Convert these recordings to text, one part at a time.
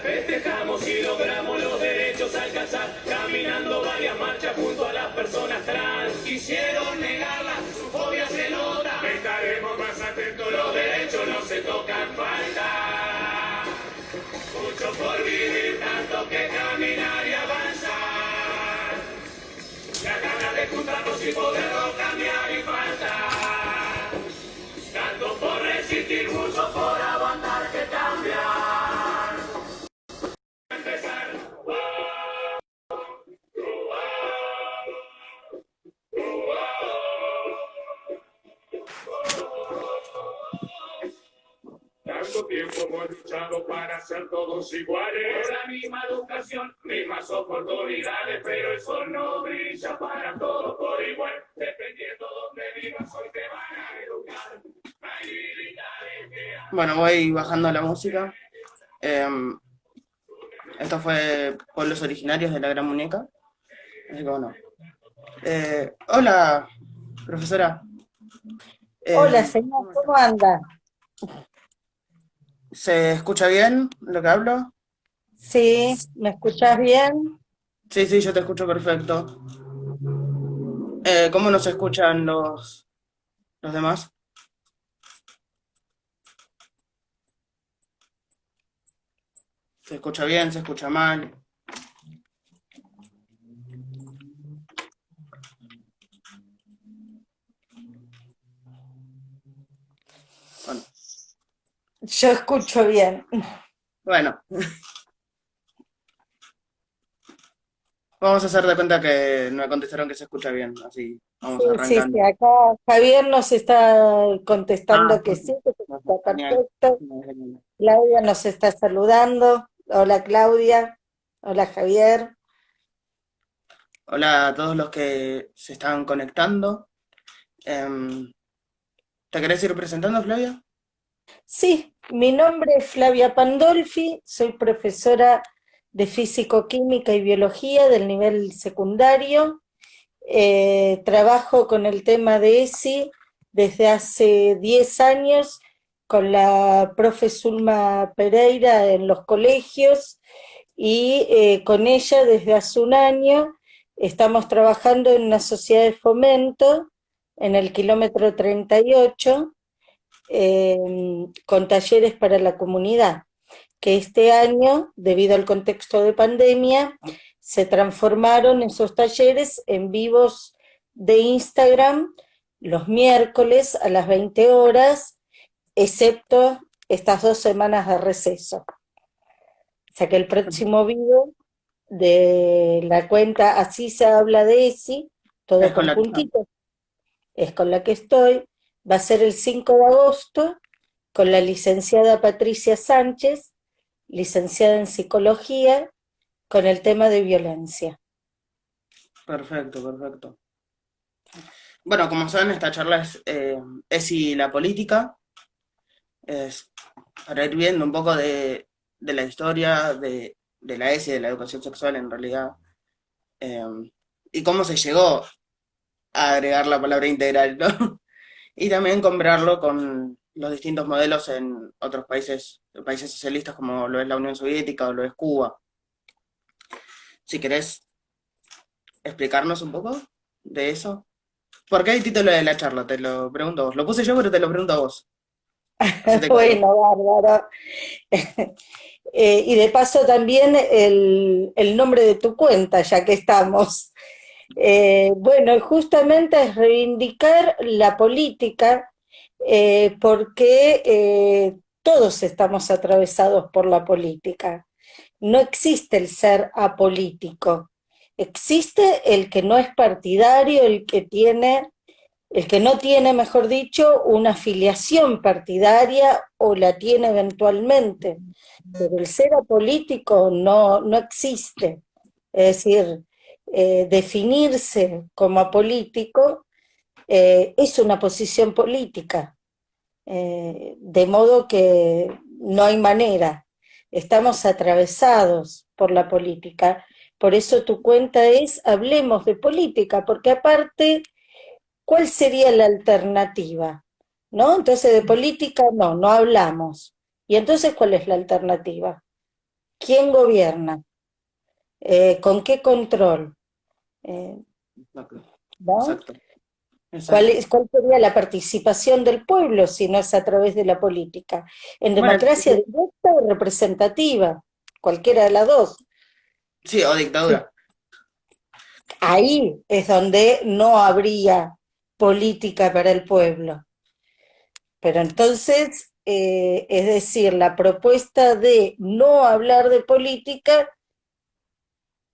Festejamos y logramos los derechos alcanzar, caminando varias marchas junto a las personas trans. Quisieron negarla, su fobia se nota. Estaremos más atentos, los derechos no se tocan, falta mucho por vivir, tanto que caminar y avanzar. La ganas de juntarnos y poderlo cambiar y falta tanto por resistir, mucho por aguantar que cambiar. Empezar. Tanto tiempo hemos luchado para ser todos iguales, la misma educación, mismas oportunidades, pero el sol no brilla para todos por igual. Dependiendo donde vivas, hoy te van a educar. Hay habilidades que... Bueno, voy bajando la música. Esto fue Pueblos Originarios de la Gran Muñeca. Así que bueno. Hola, profesora. Hola, señor, ¿cómo anda? ¿Se escucha bien lo que hablo? Sí, ¿me escuchás bien? Sí, yo te escucho perfecto. ¿Cómo nos escuchan los demás? ¿Se escucha bien? ¿Se escucha mal? Bueno. Yo escucho bien. Bueno. Vamos a hacer de cuenta que me contestaron que se escucha bien, así vamos Sí, arrancando. acá Javier nos está contestando que sí, que está Genial. perfecto. Claudia nos está saludando. Hola, Claudia. Hola, Javier. Hola a todos los que se están conectando. ¿Te querés ir presentando, Flavia? Sí, mi nombre es Flavia Pandolfi, soy profesora de Físico-Química y Biología del nivel secundario. Trabajo con el tema de ESI desde hace 10 años con la profe Zulma Pereira en los colegios y con ella desde hace un año estamos trabajando en una sociedad de fomento en el kilómetro 38 con talleres para la comunidad, que este año, debido al contexto de pandemia, se transformaron esos talleres en vivos de Instagram los miércoles a las 20 horas, excepto estas 2 semanas de receso. O sea que el próximo vivo de la cuenta Así se habla de ESI, todo Es con con la que puntitos, es con la que estoy, va a ser el 5 de agosto, con la licenciada Patricia Sánchez, licenciada en psicología, con el tema de violencia. Perfecto. Bueno, como saben, esta charla es y la política. Es para ir viendo un poco de la historia de la ESI, de la educación sexual en realidad. Y cómo se llegó a agregar la palabra integral, ¿no? Y también compararlo con los distintos modelos en otros países socialistas como lo es la Unión Soviética o lo es Cuba. Si querés explicarnos un poco de eso. ¿Por qué el título de la charla? Te lo pregunto a vos. Lo puse yo, pero te lo pregunto a vos. Así te Bueno, bárbaro. Y de paso también el nombre de tu cuenta, ya que estamos. Bueno, justamente es reivindicar la política, porque todos estamos atravesados por la política. No existe el ser apolítico, existe el que no es partidario, el que no tiene, mejor dicho, una afiliación partidaria o la tiene eventualmente, pero el ser apolítico no existe. Es decir, definirse como apolítico es una posición política, de modo que no hay manera. Estamos atravesados por la política. Por eso tu cuenta es Hablemos de Política, porque aparte, ¿cuál sería la alternativa? ¿No? Entonces de política no hablamos. ¿Y entonces cuál es la alternativa? quién gobierna, con qué control, eh, Exacto, ¿no? exacto, ¿Cuál, exacto. cuál sería la participación del pueblo si no es a través de la política? En Bueno, democracia directa o representativa, cualquiera de las dos. sí, o Sí. dictadura. Ahí es donde no habría política para el pueblo. Pero entonces, es decir, la propuesta de no hablar de política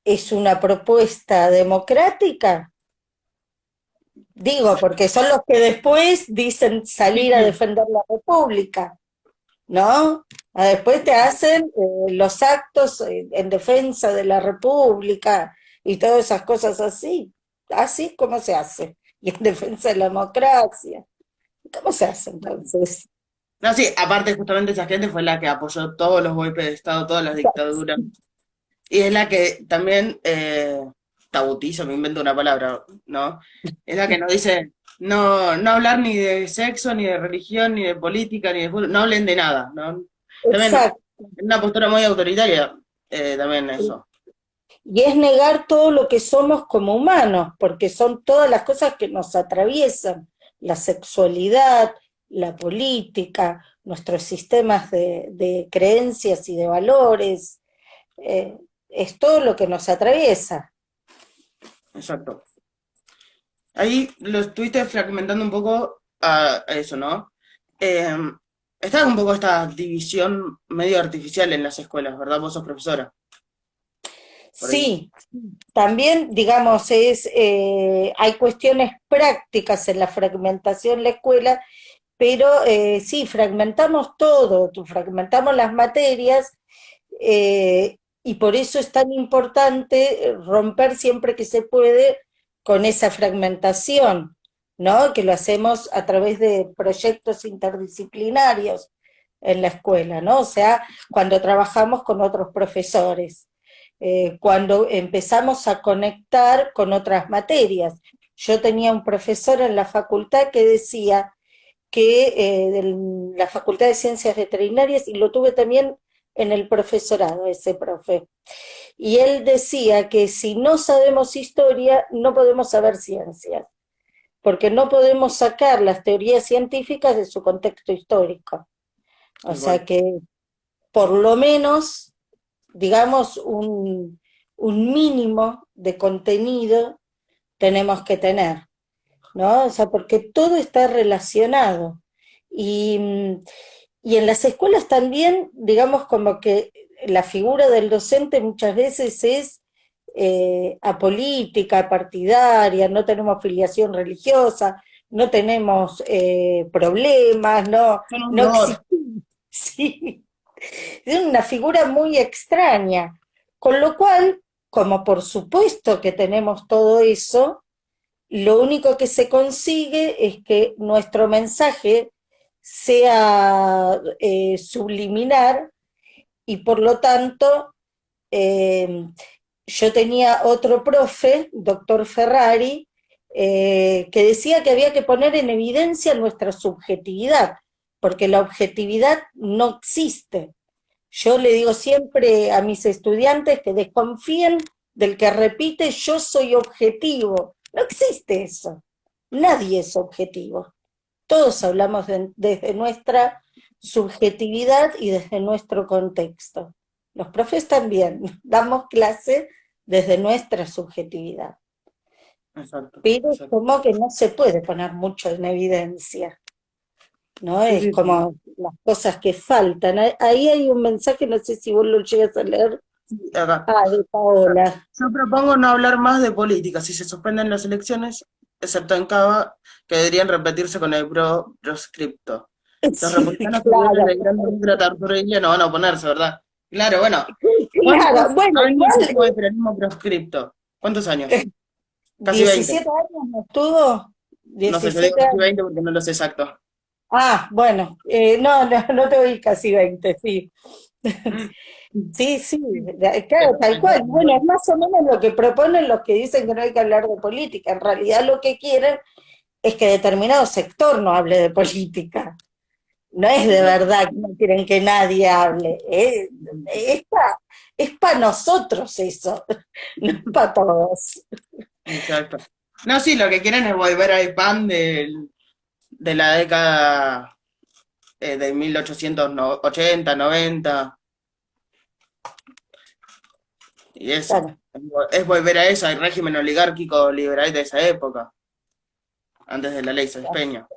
es una propuesta democrática. Digo, porque son los que después dicen salir a defender la República, ¿no? Después te hacen los actos en defensa de la República y todas esas cosas así. Así como se hace. Y en defensa de la democracia. ¿Cómo se hace entonces? No, sí, aparte justamente esa gente fue la que apoyó todos los golpes de Estado, todas las dictaduras. Y es la que también tabutiza, me invento una palabra, ¿no? Es la que nos dice no hablar ni de sexo, ni de religión, ni de política, ni de fútbol, no hablen de nada, ¿no? También Exacto. una postura muy autoritaria, también eso. Y es negar todo lo que somos como humanos, porque son todas las cosas que nos atraviesan, la sexualidad, la política, nuestros sistemas de creencias y de valores, es todo lo que nos atraviesa. Exacto. Ahí lo estuviste fragmentando un poco a eso, ¿no? Eh, Está un poco esta división medio artificial en las escuelas, ¿verdad? Vos sos profesora, por ahí. Sí, también, digamos, hay cuestiones prácticas en la fragmentación en la escuela, pero sí, fragmentamos todo, fragmentamos las materias, y por eso es tan importante romper siempre que se puede con esa fragmentación, ¿no? Que lo hacemos a través de proyectos interdisciplinarios en la escuela, ¿no? O sea, cuando trabajamos con otros profesores, cuando empezamos a conectar con otras materias. Yo tenía un profesor en la facultad que decía que de la Facultad de Ciencias Veterinarias, y lo tuve también en el profesorado, ese profe. Y él decía que si no sabemos historia, no podemos saber ciencias, porque no podemos sacar las teorías científicas de su contexto histórico. O Igual. sea que por lo menos, digamos, un mínimo de contenido tenemos que tener, ¿no? O sea, porque todo está relacionado. Y, y en las escuelas también, digamos, como que la figura del docente muchas veces es apolítica, partidaria, no tenemos filiación religiosa, no tenemos problemas, Son un no honor. existimos. Sí, es una figura muy extraña. Con lo cual, como por supuesto que tenemos todo eso, lo único que se consigue es que nuestro mensaje sea subliminar, y por lo tanto, eh, yo tenía otro profe, doctor Ferrari, que decía que había que poner en evidencia nuestra subjetividad, porque la objetividad no existe. Yo le digo siempre a mis estudiantes que desconfíen del que repite yo soy objetivo. No existe eso. Nadie es objetivo. Todos hablamos desde nuestra subjetividad y desde nuestro contexto. Los profes también damos clase desde nuestra subjetividad, Exacto, pero es exacto. como que no se puede poner mucho en evidencia, ¿no? Sí, Es sí, sí. como las cosas que faltan. Ahí hay un mensaje, no sé si vos lo llegas a leer. Acá. Ah, de Paola. Yo propongo no hablar más de política si se suspenden las elecciones, excepto en Cava, que deberían repetirse con el proscripto. Los Sí, republicanos orgullosos claro, del gran ministro Tartorella no van a oponerse, ¿verdad? Claro, bueno. claro. ¿Cuántos Bueno, años estuvo el igual, peronismo proscripto? ¿Cuántos años? Casi 20. 17 años no estuvo, No sé, yo digo 17 casi años. 20 porque no lo sé exacto. Ah, bueno, no te oí casi 20, sí. Sí, sí, claro, tal cual. Bueno, es más o menos lo que proponen los que dicen que no hay que hablar de política. En realidad lo que quieren es que determinado sector no hable de política. No es de verdad que no quieren que nadie hable. Es para nosotros eso, no es para todos. Exacto. No, sí, lo que quieren es volver al pan de la década de 1880, 90, y Claro, es volver a eso, al régimen oligárquico liberal de esa época, antes de la ley Sáenz Peña.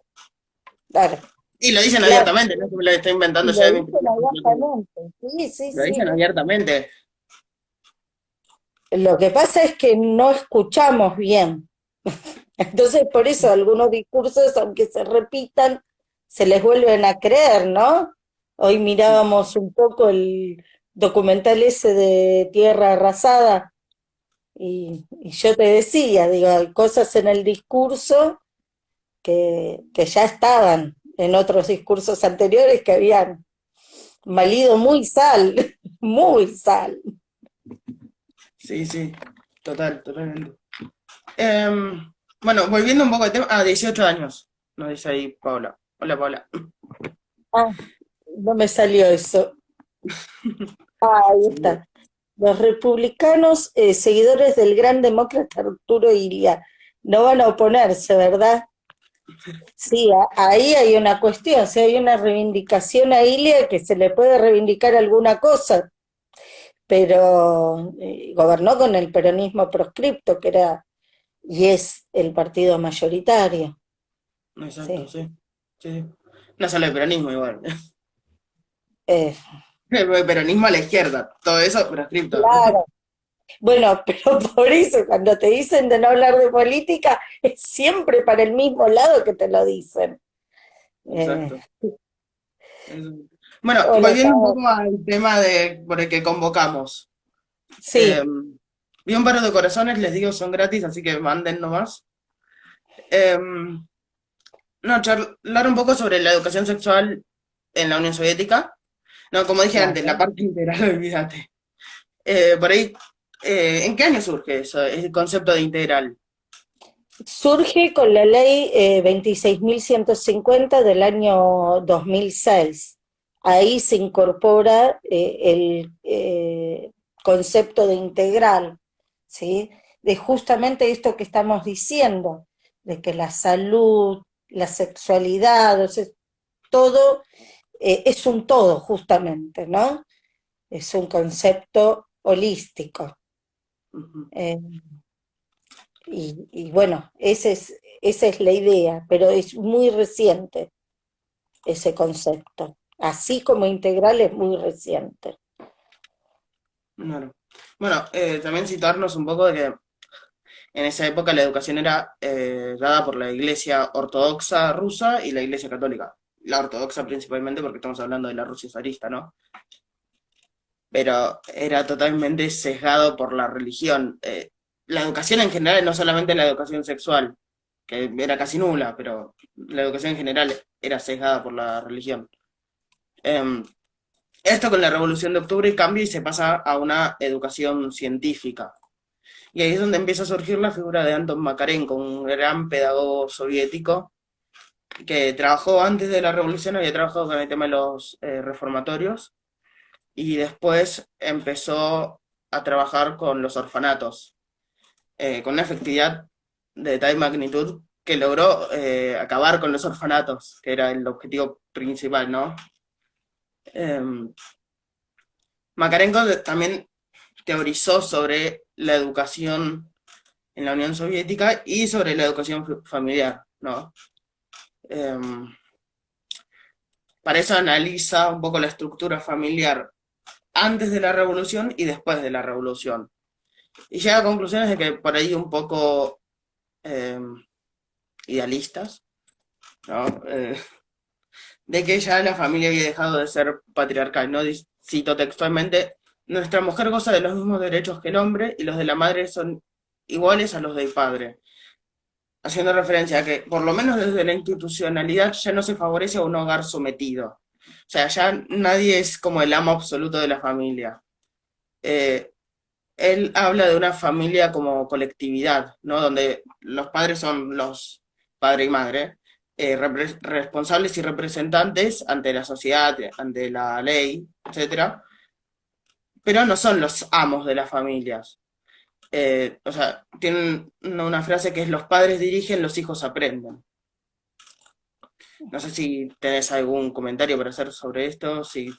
claro, Y lo dicen claro. abiertamente, no es que me lo estoy inventando Y yo lo de mi dicen abiertamente. Sí, sí, lo dicen sí. abiertamente. Lo que pasa es que no escuchamos bien. Entonces, por eso algunos discursos, aunque se repitan, se les vuelven a creer, ¿no? Hoy Sí, mirábamos un poco el documental ese de Tierra Arrasada y yo te decía, digo, hay cosas en el discurso que ya estaban en otros discursos anteriores que habían valido muy sal, muy sal. sí, sí, totalmente. Bueno, volviendo un poco al tema, 18 años, nos dice ahí Paula. Hola, Paula. Ah, no me salió eso. Ah, ahí Sí, está. Los republicanos, seguidores del gran demócrata Arturo Illia, no van a oponerse, ¿verdad? Sí, ahí hay una cuestión, si hay una reivindicación a Illia que se le puede reivindicar alguna cosa, pero gobernó con el peronismo proscripto, que era y es el partido mayoritario. exacto, Sí, sí. Sí. No solo el peronismo igual. eh, El peronismo a la izquierda, todo eso proscripto. claro. Bueno, pero por eso cuando te dicen de no hablar de política, es siempre para el mismo lado que te lo dicen. Eh, Exacto. Eso. Bueno, hola, volviendo un Pau. poco al tema por el que convocamos. Eh, Sí, Vi un par de corazones, les digo, son gratis, así que manden nomás. Eh, no, charlar un poco sobre la educación sexual en la Unión Soviética. No, como dije antes, la vale. parte integral, olvídate. Por ahí, ¿en qué año surge eso, el concepto de integral? Surge con la ley 26.150 del año 2006. Ahí se incorpora el concepto de integral, ¿sí? De justamente esto que estamos diciendo, de que la salud, la sexualidad, o sea, todo es un todo justamente, ¿no? Es un concepto holístico. Ujú. Eh, y bueno, esa es la idea, pero es muy reciente ese concepto. Así como integral es muy reciente. Claro. Bueno, también citarnos un poco de que en esa época la educación era dada por la Iglesia Ortodoxa rusa y la Iglesia Católica. La ortodoxa principalmente porque estamos hablando de la Rusia zarista, ¿no? Pero era totalmente sesgado por la religión. La educación en general, no solamente la educación sexual, que era casi nula, pero la educación en general era sesgada por la religión. Em, Esto con la Revolución de Octubre cambia y se pasa a una educación científica. Y ahí es donde empieza a surgir la figura de Anton Makarenko, un gran pedagogo soviético que trabajó antes de la revolución, había trabajado con el tema de los reformatorios y después empezó a trabajar con los orfanatos, con una efectividad de tal magnitud que logró acabar con los orfanatos, que era el objetivo principal, ¿no? Eh, Makarenko también teorizó sobre la educación en la Unión Soviética y sobre la educación familiar, ¿no? Eh, para eso analiza un poco la estructura familiar antes de la revolución y después de la revolución. Y llega a conclusiones de que por ahí un poco eh, idealistas, ¿no? De que ya la familia había dejado de ser patriarcal, ¿no? Cito textualmente, nuestra mujer goza de los mismos derechos que el hombre y los de la madre son iguales a los del padre, haciendo referencia a que, por lo menos desde la institucionalidad, ya no se favorece a un hogar sometido. O sea, ya nadie es como el amo absoluto de la familia. Eh, Él habla de una familia como colectividad, ¿no? Donde los padres son los padre y madre, responsables y representantes ante la sociedad, ante la ley, etcétera, pero no son los amos de las familias. O sea, tienen una frase que es los padres dirigen, los hijos aprenden. No sé si tenés algún comentario para hacer sobre esto, si...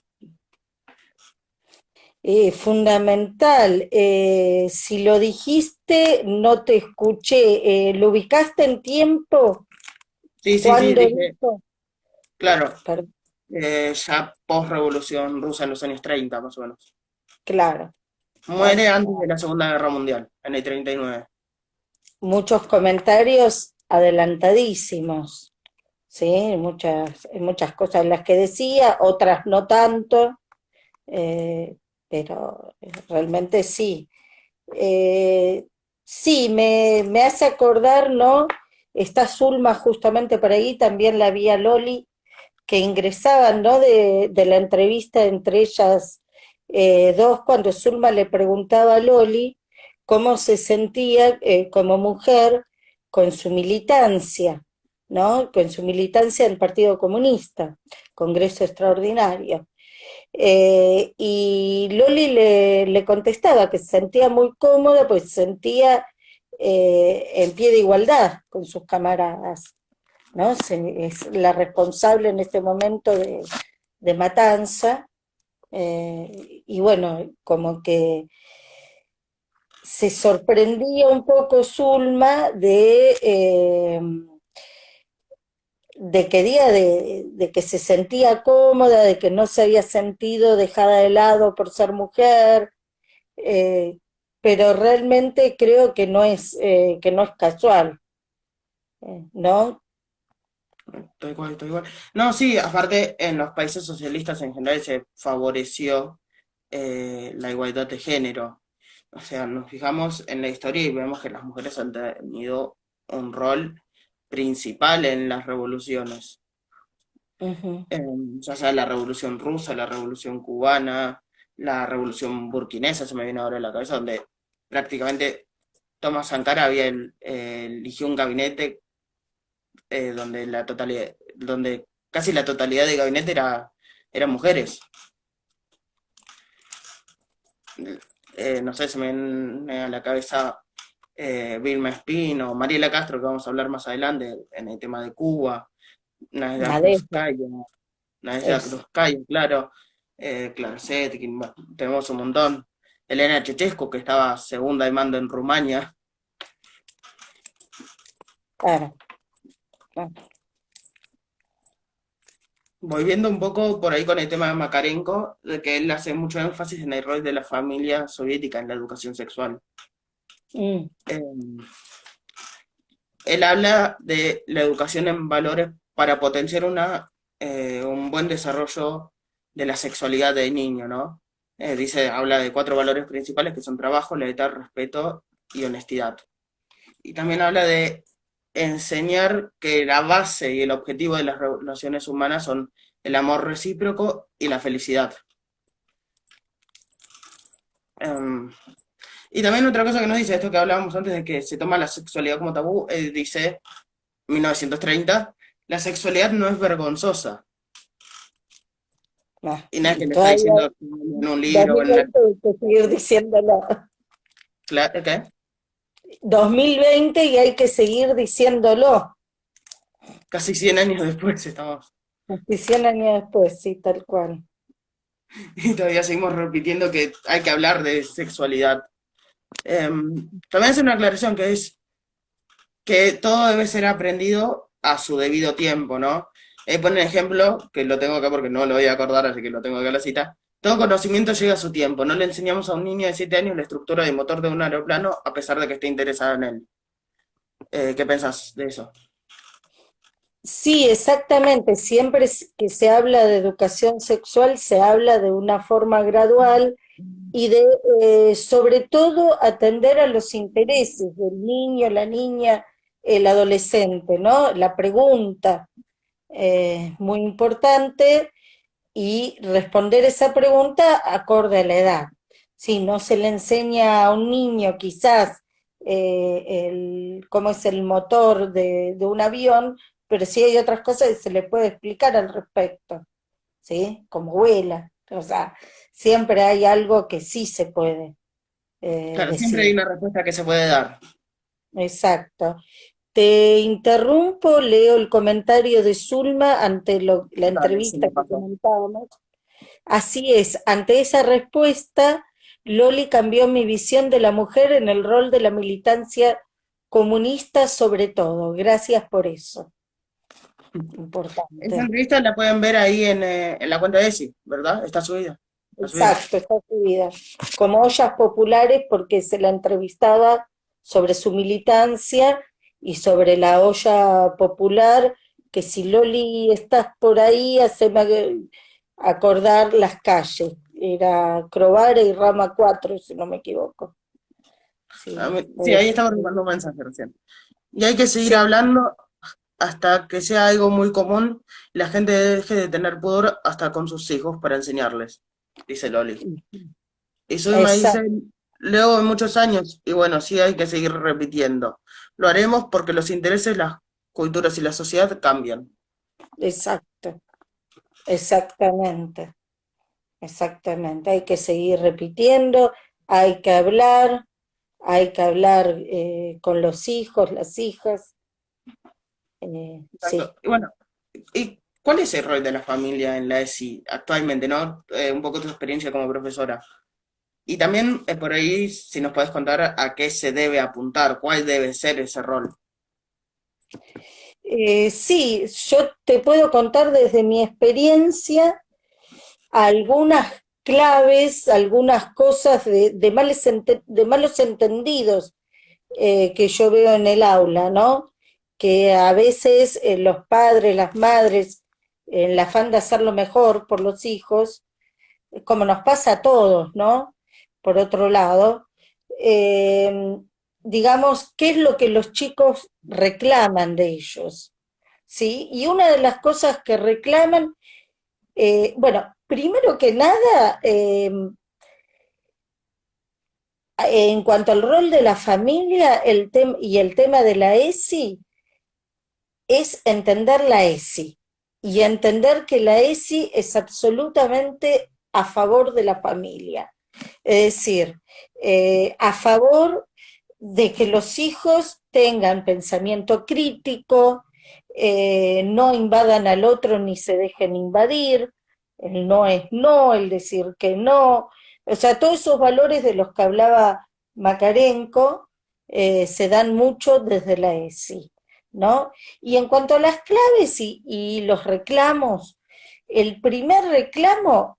Fundamental. Si lo dijiste, no te escuché. ¿Lo ubicaste en tiempo? Sí, ¿Cuándo dije, dijo? claro, Per- ya post-revolución rusa en los años 30, más o menos. Claro. Muere antes de la Segunda Guerra Mundial, en el 39. Muchos comentarios adelantadísimos, ¿sí? Muchas cosas las que decía, otras no tanto, pero realmente sí. Sí, me hace acordar, ¿no? Está Zulma justamente por ahí, también la vi a Loli, que ingresaban, ¿no? De la entrevista entre ellas dos, cuando Zulma le preguntaba a Loli cómo se sentía como mujer con su militancia, ¿no? Con su militancia en el Partido Comunista, Congreso Extraordinario. Y Loli le contestaba que se sentía muy cómoda, pues se sentía en pie de igualdad con sus camaradas, ¿no? Es la responsable en este momento de Matanza, y bueno, como que se sorprendía un poco Zulma de que de que se sentía cómoda, de que no se había sentido dejada de lado por ser mujer, eh, pero realmente creo que no es casual, ¿no? Tal cual, tal cual. No, sí, aparte en los países socialistas en general se favoreció la igualdad de género. O sea, nos fijamos en la historia y vemos que las mujeres han tenido un rol principal en las revoluciones. Ujú. Ya sea la revolución rusa, la revolución cubana, la revolución burkinesa, se me viene ahora a la cabeza, donde prácticamente Thomas Sankara eligió un gabinete donde casi la totalidad del gabinete eran mujeres. No sé, se me viene a la cabeza Vilma Espino, Mariela Castro, que vamos a hablar más adelante en el tema de Cuba, Nadia Nadezhda, Krúskaya, Nadia es, Krúskaya, claro, Clara Zetkin, bueno, tenemos un montón. Elena Ceausescu, que estaba segunda de mando en Rumania. claro, claro. Volviendo un poco por ahí con el tema de Makarenko, de que él hace mucho énfasis en el rol de la familia soviética en la educación sexual. Mm, Eh, Él habla de la educación en valores para potenciar un buen desarrollo de la sexualidad del niño, ¿no? Habla de 4 valores principales que son trabajo, lealtad, respeto y honestidad. Y también habla de enseñar que la base y el objetivo de las relaciones humanas son el amor recíproco y la felicidad. Um, y también otra cosa que nos dice, esto que hablábamos antes de que se toma la sexualidad como tabú, dice 1930, la sexualidad no es vergonzosa. no. Y nada que Y le está todavía diciendo en un libro, en la... 2020 hay que seguir diciéndolo. ¿Qué? 2020 y hay que seguir diciéndolo. Casi 100 años después estamos. Casi 100 años después, sí, tal cual. Y todavía seguimos repitiendo que hay que hablar de sexualidad. También hace una aclaración que es que todo debe ser aprendido a su debido tiempo, ¿no? Pone un ejemplo, que lo tengo acá porque no lo voy a acordar, así que lo tengo acá en la cita. Todo conocimiento llega a su tiempo. No le enseñamos a un niño de 7 años la estructura del motor de un aeroplano a pesar de que esté interesado en él. ¿Qué pensás de eso? Sí, exactamente. Siempre que se habla de educación sexual, se habla de una forma gradual y de, sobre todo, atender a los intereses del niño, la niña, el adolescente, ¿no? La pregunta, muy importante, y responder esa pregunta acorde a la edad. Si no se le enseña a un niño quizás cómo es el motor de un avión, pero sí hay otras cosas que se le puede explicar al respecto, ¿sí? Como vuela, o sea, siempre hay algo que sí se puede Claro, siempre hay decir. una respuesta que se puede dar. Exacto. Te interrumpo, leo el comentario de Zulma ante la Dale, sí entrevista me que pasó. comentábamos. Así es, ante esa respuesta, Loli cambió mi visión de la mujer en el rol de la militancia comunista sobre todo. Gracias por eso. Esa Importante. entrevista la pueden ver ahí en la cuenta de ESI, ¿verdad? Está subida. Está subida. Exacto, está subida. Como ollas populares porque se la entrevistaba sobre su militancia y sobre la olla popular, que si Loli estás por ahí, haceme acordar las calles. Era Crovara y Rama 4 si no me equivoco. Sí, Sí, puede ahí ser. estamos mandando un mensaje recién. Y hay que seguir Sí, hablando hasta que sea algo muy común y la gente deje de tener pudor hasta con sus hijos para enseñarles, dice Loli. Y Suima dice, exacto, luego de muchos años, y bueno, sí hay que seguir repitiendo. Lo haremos porque los intereses, las culturas y la sociedad cambian. exacto, exactamente. Exactamente, hay que seguir repitiendo, hay que hablar, hay que hablar con los hijos, las hijas, sí. Exacto. Y bueno, ¿y cuál es el rol de la familia en la ESI actualmente, no? Un poco tu experiencia como profesora. Y también por ahí, si nos podés contar a qué se debe apuntar, cuál debe ser ese rol. Sí, yo te puedo contar desde mi experiencia algunas claves, algunas cosas de malos entendidos que yo veo en el aula, ¿no? Que a veces los padres, las madres, en el afán de hacer lo mejor por los hijos, como nos pasa a todos, ¿no? Por otro lado, eh, digamos, ¿qué es lo que los chicos reclaman de ellos? ¿Sí? Y una de las cosas que reclaman, bueno, primero que nada, en cuanto al rol de la familia y el tema de la ESI, es entender la ESI y entender que la ESI es absolutamente a favor de la familia. Es decir, a favor de que los hijos tengan pensamiento crítico, no invadan al otro ni se dejen invadir, el no es no, el decir que no, o sea, todos esos valores de los que hablaba Makarenko se dan mucho desde la ESI, ¿no? Y en cuanto a las claves y los reclamos, el primer reclamo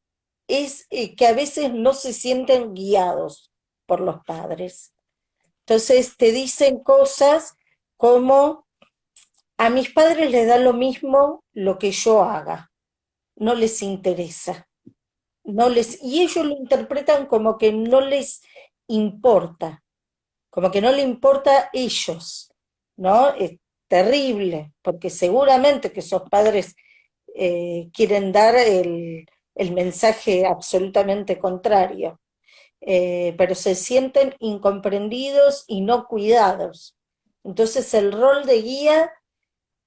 es que a veces no se sienten guiados por los padres. Entonces te dicen cosas como, a mis padres les da lo mismo lo que yo haga, no les interesa, y ellos lo interpretan como que no les importa, como que no le importa a ellos, ¿no? Es terrible, porque seguramente que esos padres quieren dar el mensaje absolutamente contrario, pero se sienten incomprendidos y no cuidados. Entonces el rol de guía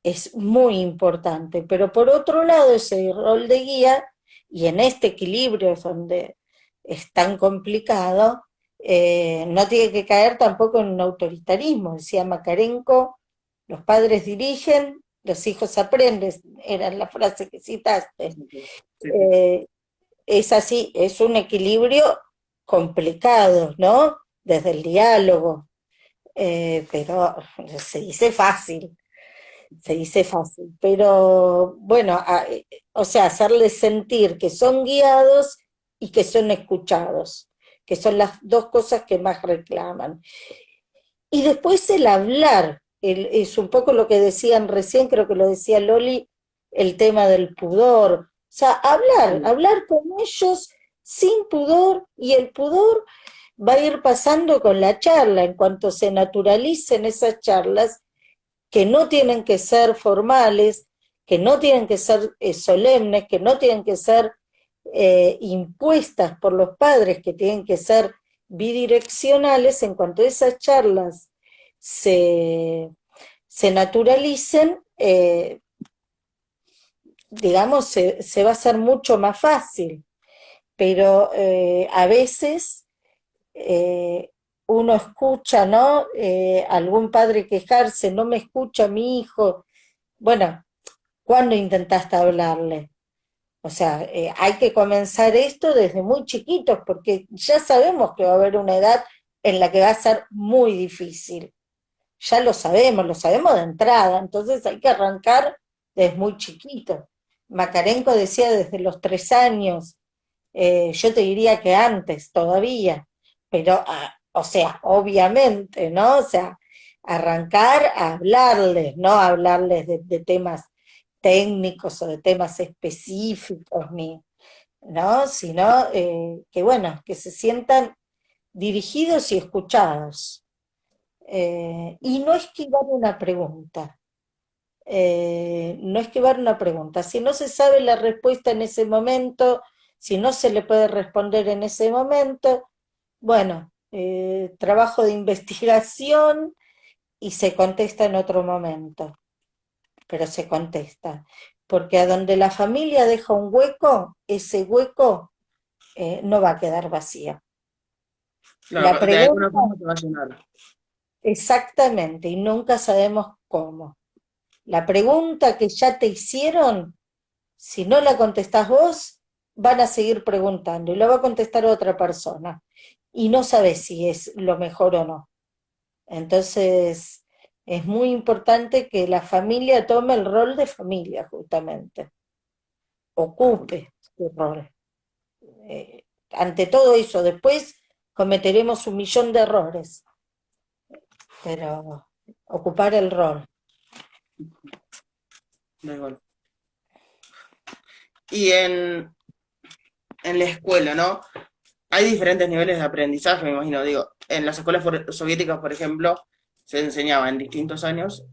es muy importante, pero por otro lado ese rol de guía, y en este equilibrio es donde es tan complicado, no tiene que caer tampoco en un autoritarismo, decía Makarenko, los padres dirigen, los hijos aprenden, era la frase que citaste. Sí, sí. Eh, es así, es un equilibrio complicado, ¿no? Desde el diálogo, pero se dice fácil, pero bueno, o sea, hacerles sentir que son guiados y que son escuchados, que son las dos cosas que más reclaman. Y después el hablar, es un poco lo que decían recién, creo que lo decía Loli, el tema del pudor. O sea, hablar con ellos sin pudor, y el pudor va a ir pasando con la charla, en cuanto se naturalicen esas charlas, que no tienen que ser formales, que no tienen que ser solemnes, que no tienen que ser impuestas por los padres, que tienen que ser bidireccionales. En cuanto a esas charlas se naturalicen, digamos, se va a hacer mucho más fácil, pero a veces uno escucha, ¿no? Algún padre quejarse, no me escucha mi hijo. Bueno, ¿cuándo intentaste hablarle? O sea, hay que comenzar esto desde muy chiquitos, porque ya sabemos que va a haber una edad en la que va a ser muy difícil. Ya lo sabemos de entrada, entonces hay que arrancar desde muy chiquito. Macarenko decía desde los 3 años, yo te diría que antes todavía, pero, o sea, obviamente, ¿no? O sea, arrancar a hablarles, no hablarles de temas técnicos o de temas específicos, ni, ¿no? Sino que, bueno, que se sientan dirigidos y escuchados. Y no esquivar una pregunta. No esquivar una pregunta. Si no se sabe la respuesta en ese momento, si no se le puede responder en ese momento, bueno, trabajo de investigación y se contesta en otro momento, pero se contesta. Porque a donde la familia deja un hueco, ese hueco no va a quedar vacío. La Claro, de alguna pregunta, forma se va a llenar. exactamente, y nunca sabemos cómo. La pregunta que ya te hicieron, si no la contestás vos, van a seguir preguntando y la va a contestar otra persona. Y no sabes si es lo mejor o no. Entonces, es muy importante que la familia tome el rol de familia, justamente. Ocupe su rol. Ante todo eso, después cometeremos 1 millón de errores, pero ocupar el rol. Da igual. Y en la escuela, ¿no? Hay diferentes niveles de aprendizaje, me imagino. Digo, en las escuelas soviéticas, por ejemplo, se enseñaba en distintos años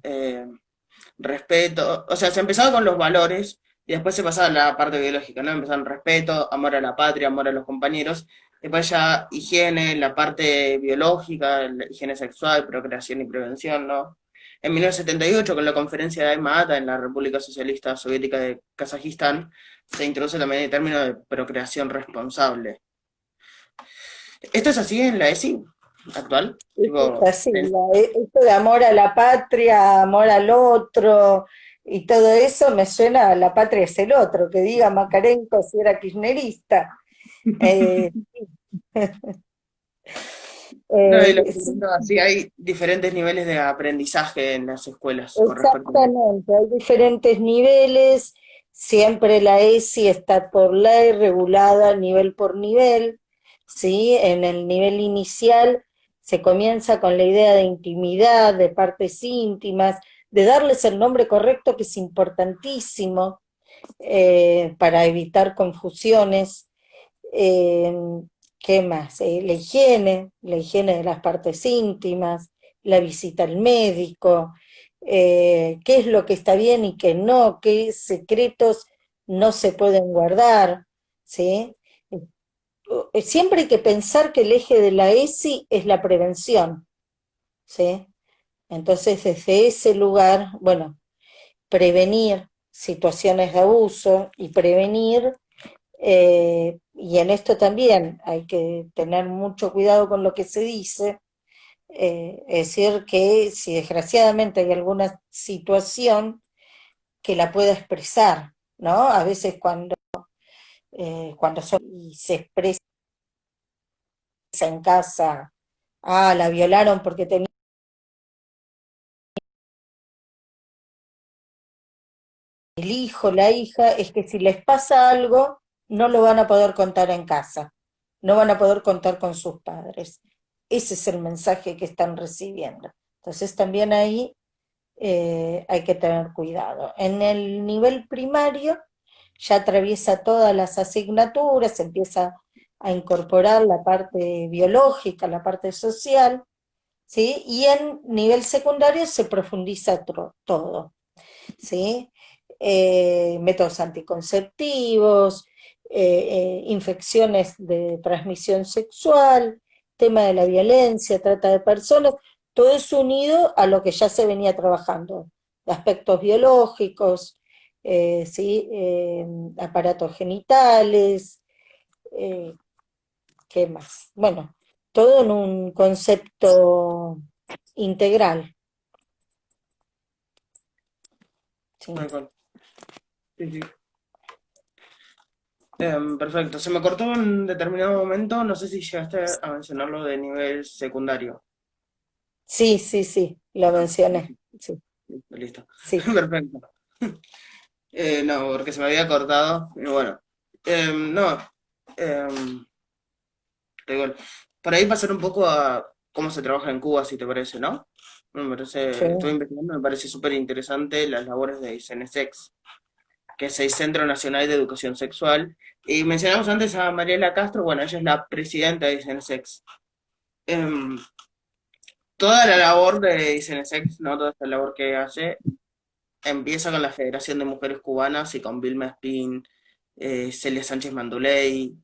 respeto, o sea, se empezaba con los valores y después se pasaba a la parte biológica, ¿no? Empezaron respeto, amor a la patria, amor a los compañeros, después ya higiene, la parte biológica, la higiene sexual, procreación y prevención, ¿no? En 1978, con la conferencia de Alma-Ata en la República Socialista Soviética de Kazajistán, se introduce también el término de procreación responsable. ¿Esto es así en la ESI actual? Es Tipo, así, esto de amor a la patria, amor al otro y todo eso me suena a la patria es el otro, que diga Macarenko si era kirchnerista. Eh, no, y lo eh, que sí, preguntaba, sí, hay diferentes niveles de aprendizaje en las escuelas con respecto a esto. exactamente, hay diferentes niveles, siempre la ESI está por ley regulada nivel por nivel, ¿sí? En el nivel inicial se comienza con la idea de intimidad, de partes íntimas, de darles el nombre correcto, que es importantísimo para evitar confusiones. Eh, ¿Qué más? La higiene de las partes íntimas, la visita al médico, qué es lo que está bien y qué no, qué secretos no se pueden guardar, ¿sí? Siempre hay que pensar que el eje de la ESI es la prevención, ¿sí? Entonces, desde ese lugar, bueno, prevenir situaciones de abuso y prevenir, y en esto también hay que tener mucho cuidado con lo que se dice, es decir, que si desgraciadamente hay alguna situación que la pueda expresar, ¿no? A veces cuando y se expresa en casa, la violaron porque tenía el hijo, la hija, es que si les pasa algo, no lo van a poder contar en casa, no van a poder contar con sus padres. Ese es el mensaje que están recibiendo. Entonces también ahí hay que tener cuidado. En el nivel primario ya atraviesa todas las asignaturas, empieza a incorporar la parte biológica, la parte social, ¿sí? Y en nivel secundario se profundiza todo, ¿sí? Métodos anticonceptivos, infecciones de transmisión sexual, tema de la violencia, trata de personas, todo es unido a lo que ya se venía trabajando aspectos biológicos, ¿sí? Aparatos genitales, eh, ¿qué más? Bueno, todo en un concepto integral, ¿sí? Tal cual. Sí, sí. Perfecto. Se me cortó en determinado momento, no sé si llegaste a mencionarlo de nivel secundario. Sí, sí, sí, lo Ah, mencioné, sí, listo. sí. Perfecto. No, porque se me había cortado. Y bueno, no. em, da igual. Por ahí pasar un poco a cómo se trabaja en Cuba, si te parece, ¿no? Me Sí. parece, estoy investigando, me parece súper interesante las labores de ICNSEX, que es el Centro Nacional de Educación Sexual. Y mencionamos antes a Mariela Castro, bueno, ella es la presidenta de ICNSEX. Em, Toda la labor de ICNSEX, ¿no? Toda esta labor que hace, empieza con la Federación de Mujeres Cubanas y con Vilma Espín, Celia Sánchez Manduley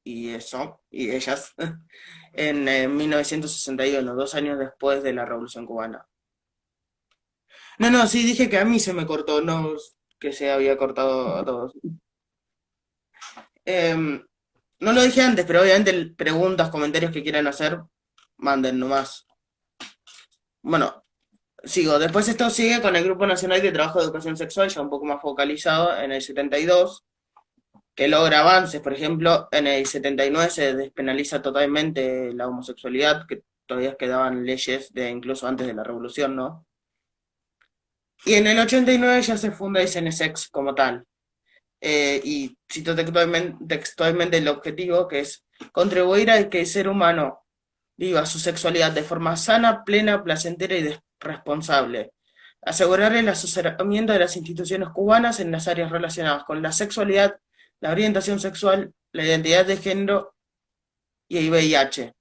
y eso, y ellas, en 1961, 2 años después de la Revolución Cubana. No, no, sí, dije que a mí se me cortó, no que se había cortado a todos. Em, no lo dije antes, pero obviamente preguntas, comentarios que quieran hacer, manden nomás. Bueno, sigo. Después esto sigue con el Grupo Nacional de Trabajo de Educación Sexual, ya un poco más focalizado en el 72, que logra avances. Por ejemplo, en el 79 se despenaliza totalmente la homosexualidad, que todavía quedaban leyes de incluso antes de la revolución, ¿no? Y en el 89 ya se funda ICNSEX como tal. Y cito textualmente el objetivo, que es contribuir a que el ser humano viva su sexualidad de forma sana, plena, placentera y responsable. Asegurar el asesoramiento de las instituciones cubanas en las áreas relacionadas con la sexualidad, la orientación sexual, la identidad de género y el VIH.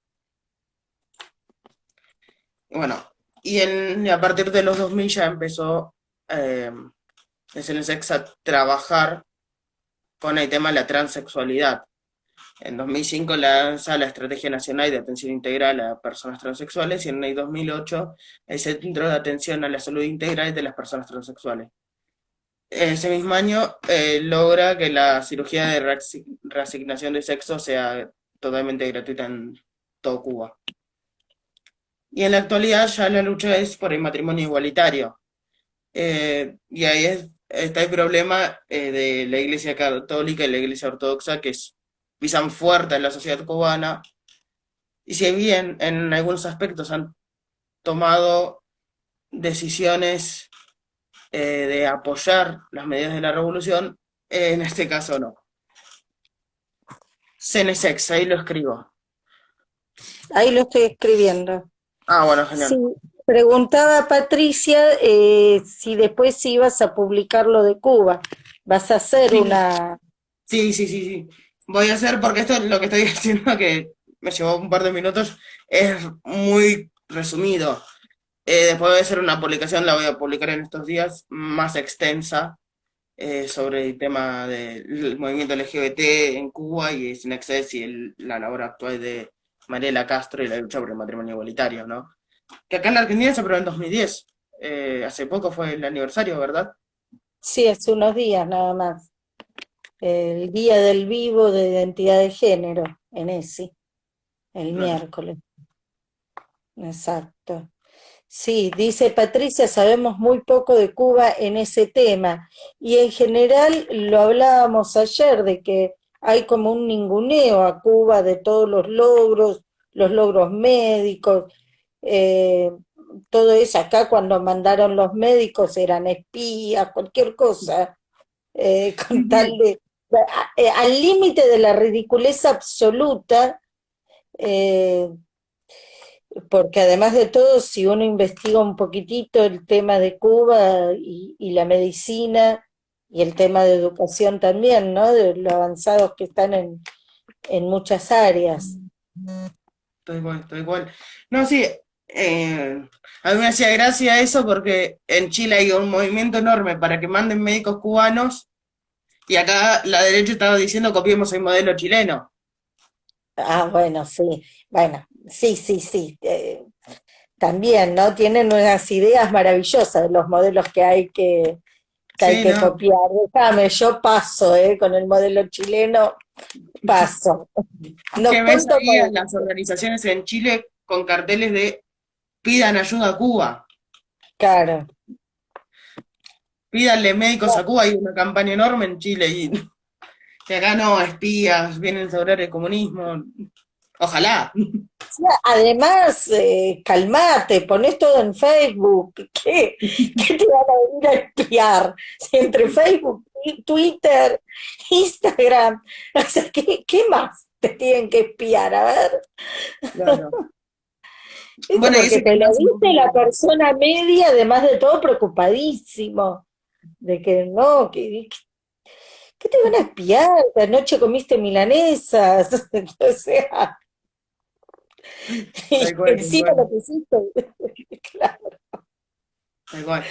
Bueno, a partir de los 2000 ya empezó eh, SNSX a trabajar con el tema de la transexualidad. En 2005 lanza la Estrategia Nacional de Atención Integral a Personas Transexuales y en el 2008 el Centro de Atención a la Salud Integral de las Personas Transexuales. Ese mismo año logra que la cirugía de reasignación de sexo sea totalmente gratuita en todo Cuba. Y en la actualidad ya la lucha es por el matrimonio igualitario. Y ahí está el problema de la Iglesia Católica y la Iglesia Ortodoxa que pisan fuerte en la sociedad cubana. Y si bien en algunos aspectos han tomado decisiones de apoyar las medidas de la revolución, en este caso no. Cenesex, ahí lo escribo. Ahí lo estoy escribiendo. Ah, bueno, Sí, genial. preguntaba Patricia si después ibas a publicar lo de Cuba. ¿Vas a hacer Sí, una... sí, sí, sí, sí. Voy a hacer, porque esto es lo que estoy haciendo, que me llevó un par de minutos, es muy resumido. Después de hacer una publicación, la voy a publicar en estos días, más extensa, sobre el tema del movimiento LGBT en Cuba y sin acceso y la labor actual de Mariela Castro y la lucha por el matrimonio igualitario, ¿no? Que acá en la Argentina se aprobó en 2010. Hace poco fue el aniversario, ¿verdad? Sí, hace unos días nada más. El Día del Vivo de Identidad de Género, en ese, el Claro. miércoles. Exacto. Sí, dice Patricia, sabemos muy poco de Cuba en ese tema y en general lo hablábamos ayer de que hay como un ninguneo a Cuba de todos los logros médicos, eh, todo eso acá cuando mandaron los médicos eran espías, cualquier cosa, Sí, con tal sí. de, al límite de la ridiculez absoluta. eh, Porque además de todo, si uno investiga un poquitito el tema de Cuba y la medicina y el tema de educación también, ¿no? De lo avanzados que están en muchas áreas. Estoy igual, estoy igual. No, sí, a mí me hacía gracia eso porque en Chile hay un movimiento enorme para que manden médicos cubanos y acá la derecha estaba diciendo copiemos el modelo chileno. Ah, bueno, sí, bueno, sí, sí, sí. también, ¿no? Tienen unas ideas maravillosas de los modelos que hay Sí, no. copiar. Déjame, yo paso, con el modelo chileno, paso. No Que ves cuento ahí con a eso. las organizaciones en Chile con carteles de pidan ayuda a Cuba, Claro. pídanle médicos a Cuba. Hay una campaña enorme en Chile y que acá no, espías, vienen a sobrar el comunismo. Ojalá. Además, calmate, pones todo en Facebook. ¿Qué te van a venir a espiar? Si entre Facebook, Twitter, Instagram, o sea, ¿qué más te tienen que espiar? A ver, Claro. ¿viste? Bueno, y Porque ese que te lo hace un dice la poco. persona media, además de todo preocupadísimo, de que no, ¿qué te van a espiar? Que anoche comiste milanesas, o sea, y Tal cual, tal encima cual, lo pusiste. Claro, tal cual.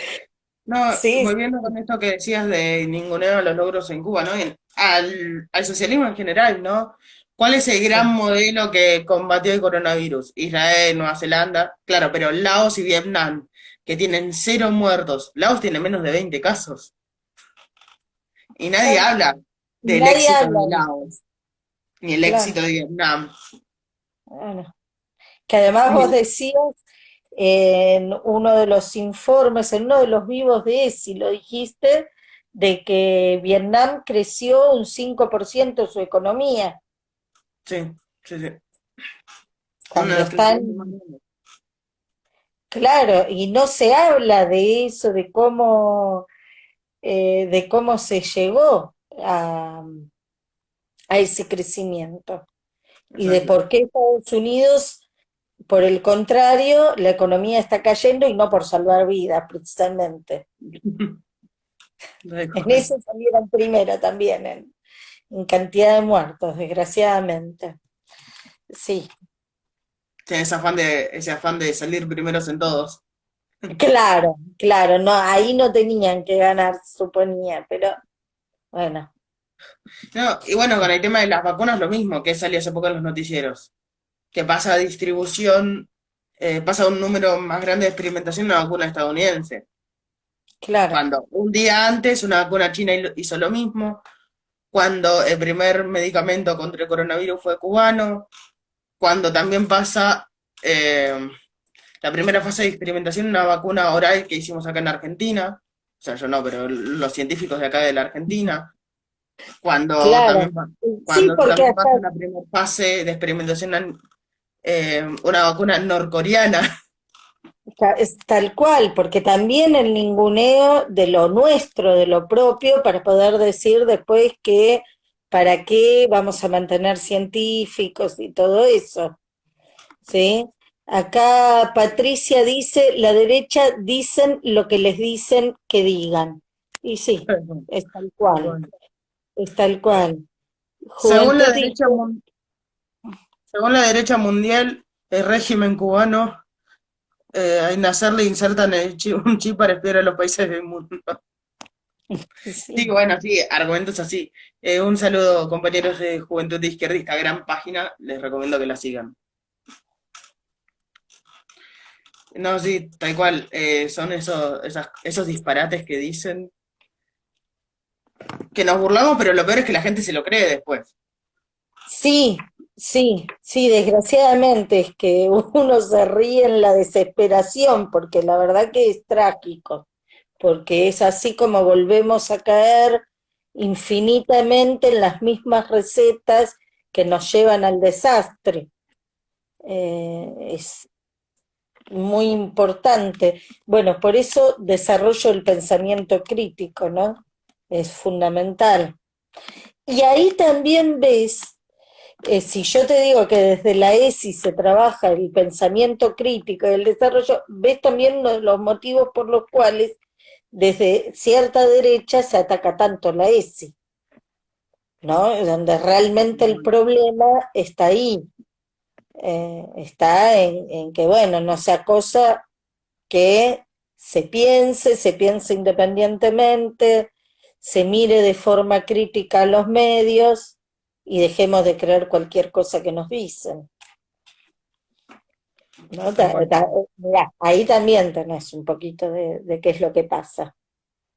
No, sí, volviendo con esto que decías de ninguneo a los logros en Cuba, ¿no? Al socialismo en general, ¿no? ¿Cuál es el gran sí. modelo que combatió el coronavirus? Israel, Nueva Zelanda, claro, pero Laos y Vietnam, que tienen 0 muertos. Laos tiene menos de 20 casos. Y nadie Claro. habla del Nadie éxito habla de de eso, Laos, ni el claro. éxito de Vietnam. Bueno, que además vos decías en uno de los informes, en uno de los vivos de ESI, lo dijiste, de que Vietnam creció un 5% su economía, Sí, sí, sí. Uno de cuando los crecimientos más están, grandes. claro, y no se habla de eso, de cómo se llegó a ese crecimiento y de Exacto. por qué Estados Unidos, por el contrario, la economía está cayendo y no por salvar vidas, precisamente. Tal En cual. eso salieron primero también, en cantidad de muertos, desgraciadamente. Sí, Tiene ese afán de salir primeros en todos. claro, claro, no, ahí no tenían que ganar, suponía, pero bueno, No, y bueno, con el tema de las vacunas lo mismo, que salió hace poco en los noticieros, que pasa a distribución, pasa a un número más grande de experimentación una vacuna estadounidense. claro, Cuando un día antes una vacuna china hizo lo mismo, cuando el primer medicamento contra el coronavirus fue cubano, cuando también pasa la primera fase de experimentación en una vacuna oral que hicimos acá en Argentina, o sea, yo no, pero los científicos de acá de la Argentina, cuando claro. también, Sí, cuando porque también hasta pasa la primera fase de experimentación en una vacuna norcoreana. es tal cual, porque también el ninguneo de lo nuestro, de lo propio, para poder decir después que para qué vamos a mantener científicos y todo eso. ¿Sí? Acá Patricia dice, la derecha dicen lo que les dicen que digan. Y sí, es tal cual, es tal cual. Según la Juventud derecha, según la derecha mundial, el régimen cubano, al nacer le insertan un chip para espiar a los países del mundo. Sí, sí, bueno, sí, argumentos así. Un saludo, compañeros de Juventud Izquierdista, gran página, les recomiendo que la sigan. No, sí, tal cual, son esos disparates que dicen, que nos burlamos, pero lo peor es que la gente se lo cree después. sí, sí, desgraciadamente es que uno se ríe en la desesperación, porque la verdad que es trágico, porque es así como volvemos a caer infinitamente en las mismas recetas que nos llevan al desastre. Es muy importante. Bueno, por eso desarrollo el pensamiento crítico, ¿no? Es fundamental. Y ahí también ves, si yo te digo que desde la ESI se trabaja el pensamiento crítico y el desarrollo, ves también uno de los motivos por los cuales desde cierta derecha se ataca tanto la ESI, ¿no? Donde realmente el problema está ahí, está en que, bueno, no sea cosa que se piense independientemente, se mire de forma crítica a los medios y dejemos de creer cualquier cosa que nos dicen. ¿no? tal cual. Mirá, ahí también tenés un poquito de qué es lo que pasa.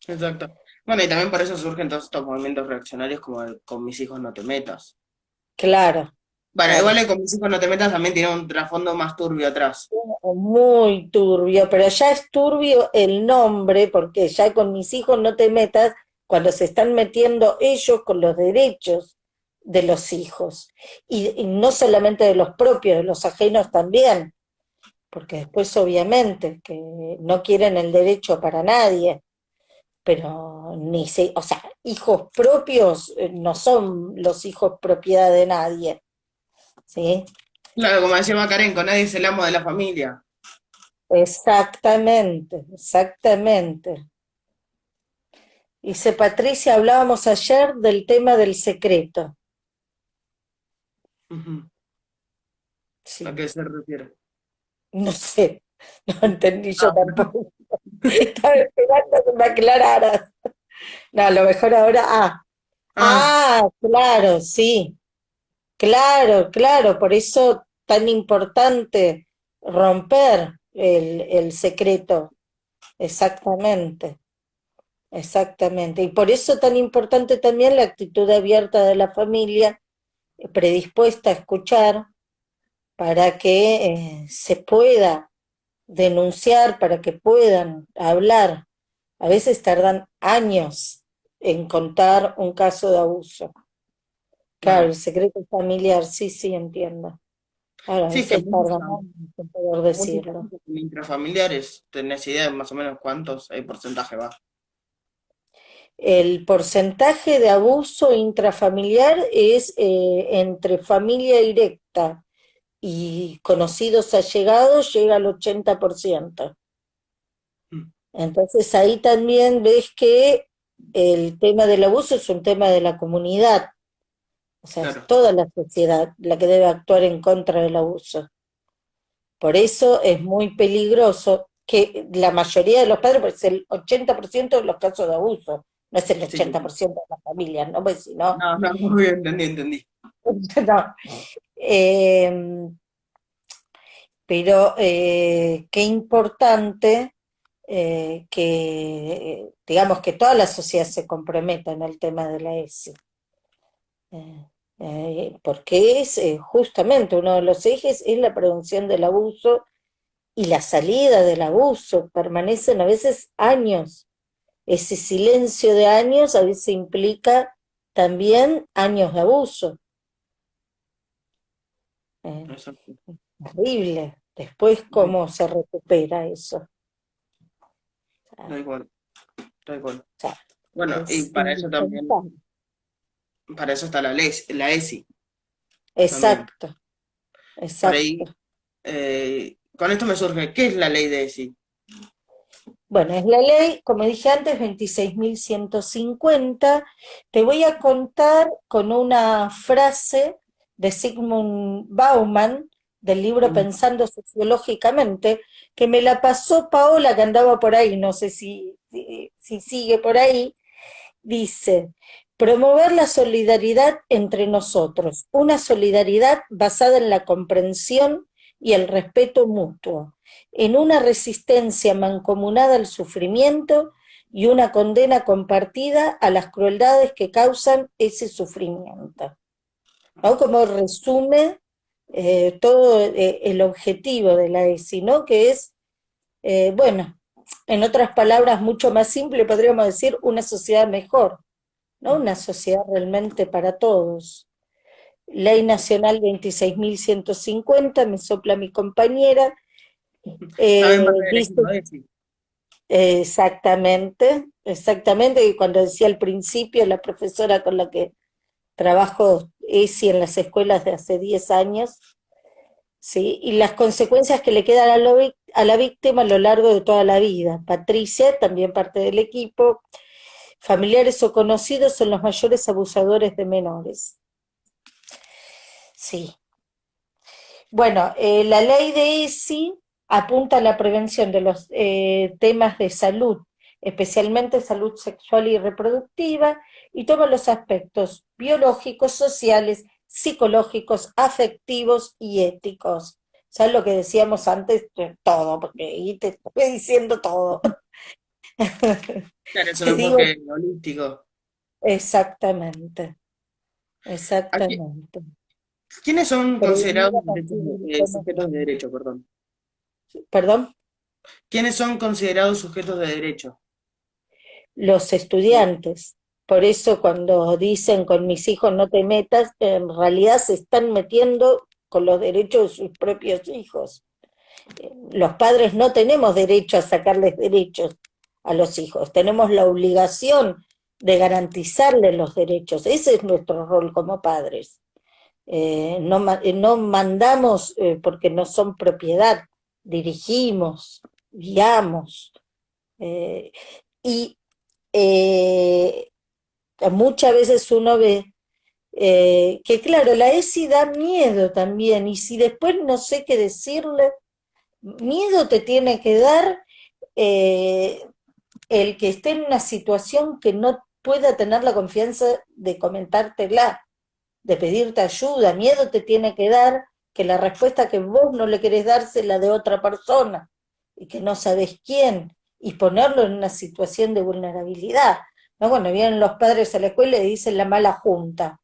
Exacto. Bueno, y también por eso surgen todos estos movimientos reaccionarios como el con mis hijos no te metas. Claro, Bueno, igual claro. el con mis hijos no te metas también tiene un trasfondo más turbio atrás. Muy turbio, pero ya es turbio el nombre, porque ya con mis hijos no te metas cuando se están metiendo ellos con los derechos de los hijos. Y no solamente de los propios, de los ajenos también, porque después obviamente que no quieren el derecho para nadie, pero ni se, o sea, hijos propios no son los hijos propiedad de nadie, ¿sí? Claro, como decía Macarenco, nadie es el amo de la familia. Exactamente, exactamente. Dice Patricia, hablábamos ayer del tema del secreto. Ujú. ¿A Sí, qué se refiere? no sé, no entendí yo Ah, tampoco. Estaba esperando que me aclararas. No, a lo mejor ahora. ah, Claro, sí. Claro, claro. Por eso tan importante romper el secreto. Exactamente, exactamente. Y por eso tan importante también la actitud abierta de la familia, predispuesta a escuchar para que se pueda denunciar, para que puedan hablar. A veces tardan años en contar un caso de abuso. Claro, el claro. secreto familiar, sí, sí, entiendo. Claro, a Sí, es que veces tardan años en poder muchos decirlo. casos intrafamiliares, ¿tenés idea de más o menos cuántos porcentaje va? El porcentaje de abuso intrafamiliar es entre familia directa y conocidos allegados llega al 80%. Mm, Entonces ahí también ves que el tema del abuso es un tema de la comunidad, o sea, es claro. toda la sociedad la que debe actuar en contra del abuso. Por eso es muy peligroso que la mayoría de los padres, pues el 80% de los casos de abuso, no es el Sí, 80% de las familias, ¿no? Pues si no, no, no, muy bien, entendí, entendí. no. Eh, pero qué importante que, digamos, que toda la sociedad se comprometa en el tema de la ESI, eh, porque es justamente uno de los ejes es la prevención del abuso y la salida del abuso. Permanecen a veces años. Ese silencio de años a veces implica también años de abuso. Eh, Exacto. Horrible. Después, Sí, ¿cómo se recupera eso? O sea, tal cual, tal cual. o sea, Bueno, y es para eso también, indispensable. para eso está la ley, la ESI también. Exacto, Por exacto. ahí, con esto me surge, ¿qué es la ley de ESI? Bueno, es la ley, como dije antes, 26.150. Te voy a contar con una frase de Sigmund Bauman del libro Mm, Pensando Sociológicamente, que me la pasó Paola, que andaba por ahí, no sé si sigue por ahí. Dice, promover la solidaridad entre nosotros, una solidaridad basada en la comprensión y el respeto mutuo, en una resistencia mancomunada al sufrimiento y una condena compartida a las crueldades que causan ese sufrimiento. ¿No? Como resume todo el objetivo de la ESI, ¿no? Que es, bueno, en otras palabras mucho más simple, podríamos decir, una sociedad mejor, ¿no? Una sociedad realmente para todos. Ley Nacional 26.150, me sopla mi compañera, también parte del dice equipo de ESI. exactamente, exactamente, y cuando decía al principio, la profesora con la que trabajo ESI en las escuelas de hace 10 años, ¿sí? Y las consecuencias que le quedan a la víctima a lo largo de toda la vida. Patricia, también parte del equipo, familiares o conocidos son los mayores abusadores de menores. Sí. Bueno, la ley de ESI apunta a la prevención de los temas de salud, especialmente salud sexual y reproductiva, y toma los aspectos biológicos, sociales, psicológicos, afectivos y éticos. ¿Sabes lo que decíamos antes? Todo, porque ahí te estoy diciendo todo. Claro, es un Te digo enfoque holístico. exactamente, ¿A qui- exactamente. ¿Quiénes son Prevenir considerados a partir del sujetos de conocimiento. derecho, perdón? Perdón, ¿Quiénes son considerados sujetos de derecho? los estudiantes. Por eso cuando dicen con mis hijos no te metas, en realidad se están metiendo con los derechos de sus propios hijos. Los padres no tenemos derecho a sacarles derechos a los hijos, tenemos la obligación de garantizarles los derechos. Ese es nuestro rol como padres. No mandamos porque no son propiedad, dirigimos, guiamos. eh, y eh, muchas veces uno ve que, claro, la ESI da miedo también, y si después no sé qué decirle, miedo te tiene que dar eh, el que esté en una situación que no pueda tener la confianza de comentártela, de pedirte ayuda. Miedo te tiene que dar que la respuesta que vos no le querés dar sea la de otra persona y que no sabés quién, y ponerlo en una situación de vulnerabilidad. ¿No? Bueno, vienen los padres a la escuela y dicen la mala junta.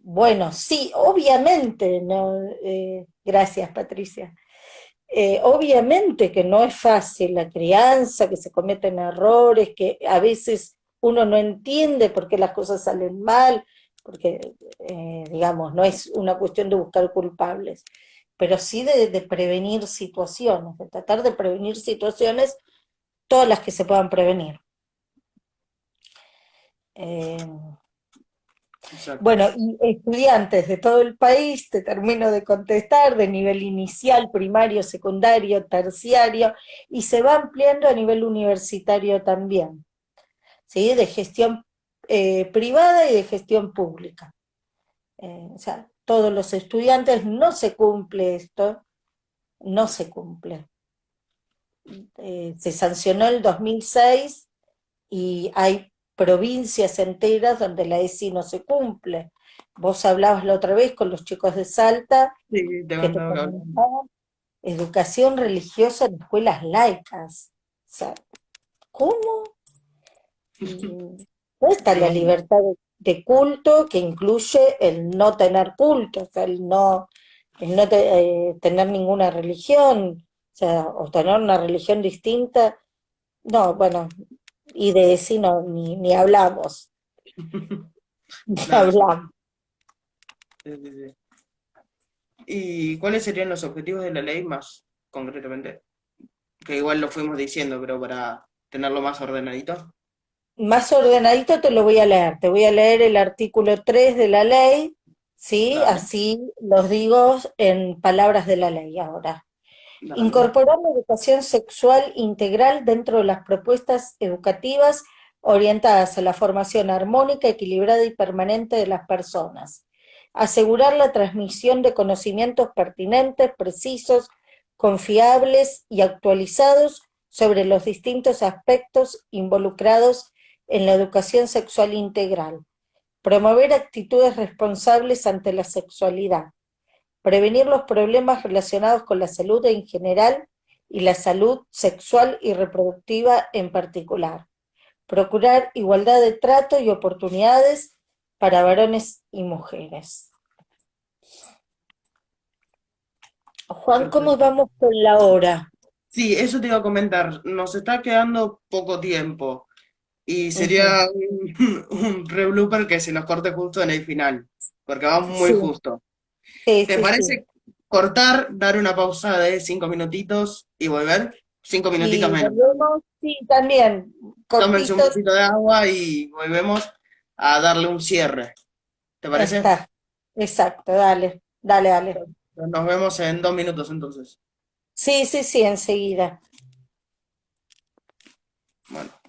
Bueno, sí, obviamente, no, gracias Patricia. Obviamente que no es fácil la crianza, que se cometen errores, que a veces uno no entiende por qué las cosas salen mal, porque, digamos, no es una cuestión de buscar culpables, pero sí de prevenir situaciones, de tratar de prevenir situaciones, todas las que se puedan prevenir. Eh, Exacto. Bueno, y estudiantes de todo el país, te termino de contestar, de nivel inicial, primario, secundario, terciario, y se va ampliando a nivel universitario también, ¿sí? De gestión privada y de gestión pública. O sea, todos los estudiantes no se cumple esto, no se cumple. Se sancionó el 2006 y hay provincias enteras donde la ESI no se cumple. Vos hablabas la otra vez con los chicos de Salta Sí, te que te contaba que hablamos. comentaban educación religiosa en escuelas laicas. O sea, ¿cómo? ¿Dónde está Te la contaba. libertad de culto que incluye el no tener culto, o sea, tener ninguna religión, o sea, o tener una religión distinta? No, bueno, y de eso no, ni hablamos, ni No, sí, hablamos. sí, sí, sí. ¿Y cuáles serían los objetivos de la ley más concretamente? Que igual lo fuimos diciendo, pero para tenerlo más ordenadito. Más ordenadito te lo voy a leer. Te voy a leer el artículo 3 de la ley, ¿sí? Dale, Así los digo en palabras de la ley ahora. dale. Incorporar la educación sexual integral dentro de las propuestas educativas orientadas a la formación armónica, equilibrada y permanente de las personas. Asegurar la transmisión de conocimientos pertinentes, precisos, confiables y actualizados sobre los distintos aspectos involucrados en la educación sexual integral. Promover actitudes responsables ante la sexualidad. Prevenir los problemas relacionados con la salud en general y la salud sexual y reproductiva en particular. Procurar igualdad de trato y oportunidades para varones y mujeres. Juan, ¿cómo Perfecto. vamos con la hora? Sí, eso te iba a comentar. Nos está quedando poco tiempo y Ujú. sería un re blooper que se nos corte justo en el final, porque vamos muy Sí, justo. sí, ¿Te sí, sí. parece cortar, dar una pausa de 5 minutitos y volver? 5 minutitos Y menos. volvemos, sí, también, Tómense un cortitos, poquito de agua y volvemos a darle un cierre. ¿Te parece? está. Exacto, dale, dale, dale. Nos vemos en 2 minutos entonces. Sí, sí, sí, enseguida. Bueno.